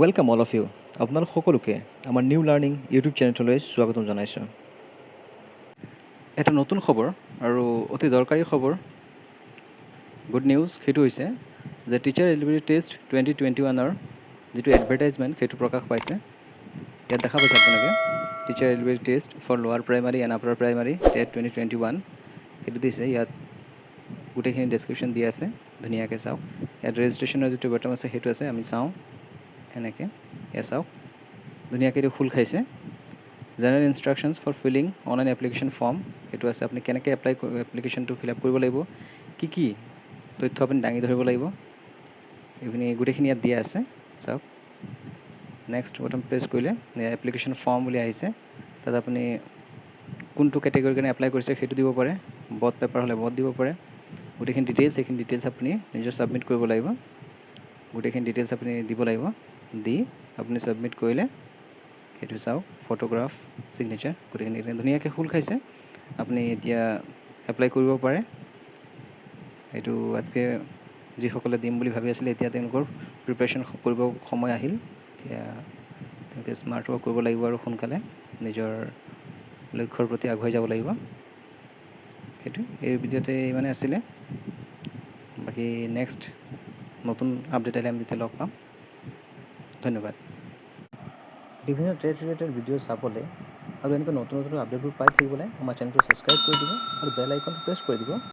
Welcome all of U আপোনালোক সকলোকে আমাৰ নিউ লাৰ্ণিং ইউটিউব চেনেললৈ স্বাগতম জনাইছোঁ। এটা নতুন খবৰ আৰু অতি দৰকাৰী খবৰ, গুড নিউজ সেইটো হৈছে যে টিচাৰ এলিজিবিলিটি টেষ্ট 2021-ৰ যিটো এডভাৰটাইজমেণ্ট সেইটো প্ৰকাশ পাইছে। ইয়াত দেখা পাইছে আপোনালোকে টিচাৰ এলিজিবিলিটি টেষ্ট ফৰ লোৱাৰ primary and upper primary TET 2021 সেইটো দিছে। ইয়াত গোটেইখিনি ডেছক্ৰিপশ্যন দিয়া আছে, ধুনীয়াকৈ চাওক। ইয়াত ৰেজিষ্ট্ৰেশ্যনৰ যিটো বটম আছে সেইটো আছে, আমি চাওঁ এনেকৈ। এয়া চাওক ধুনীয়াকৈ এইটো খোল খাইছে। General instructions for filling online application form সেইটো আছে। আপুনি কেনেকৈ এপ্লিকেশ্যনটো ফিল আপ কৰিব লাগিব, কি তথ্য আপুনি দাঙি ধৰিব লাগিব, এইখিনি গোটেইখিনি ইয়াত দিয়া আছে, চাওক। নেক্সট বটম প্ৰেছ কৰিলে এপ্লিকেশ্যন ফৰ্ম বুলি আহিছে। তাত আপুনি কোনটো কেটেগৰীৰ কাৰণে এপ্লাই কৰিছে সেইটো দিব পাৰে, বড পেপাৰ হ'লে বড দিব পাৰে। গোটেইখিনি ডিটেইলছ, এইখিনি ডিটেইলছ আপুনি নিজৰ ছাবমিট কৰিব লাগিব। গোটেইখিনি ডিটেইলছ আপুনি দিব লাগিব, দি আপুনি ছাবমিট কৰিলে সেইটো চাওক, ফটোগ্ৰাফ, ছিগনেচাৰ গোটেইখিনি ধুনীয়াকৈ খোল খাইছে। আপুনি এতিয়া এপ্লাই কৰিব পাৰে। এইটো ইয়াতকৈ যিসকলে দিম বুলি ভাবি আছিলে এতিয়া তেওঁলোকৰ প্ৰিপেৰেশ্যন কৰিব সময় আহিল। এতিয়া তেওঁলোকে স্মাৰ্ট ৱৰ্ক কৰিব লাগিব আৰু সোনকালে নিজৰ লক্ষ্যৰ প্ৰতি আগুৱাই যাব লাগিব। সেইটো এই ভিডিঅ'তে ইমানে আছিলে। বাকী নেক্সট নতুন আপডেট আহিলে আমি তেতিয়া লগ পাম। ধন্যবাদ। বিভিন্ন ট্ৰেড ৰিলেটেড ভিডিঅ' চাবলৈ আৰু এনেকৈ নতুন আপডেটবোৰ পাই থাকিবলৈ আমাৰ চেনেলটো ছাবস্ক্ৰাইব কৰি দিব আৰু বেল আইকনটো প্ৰেছ কৰি দিব।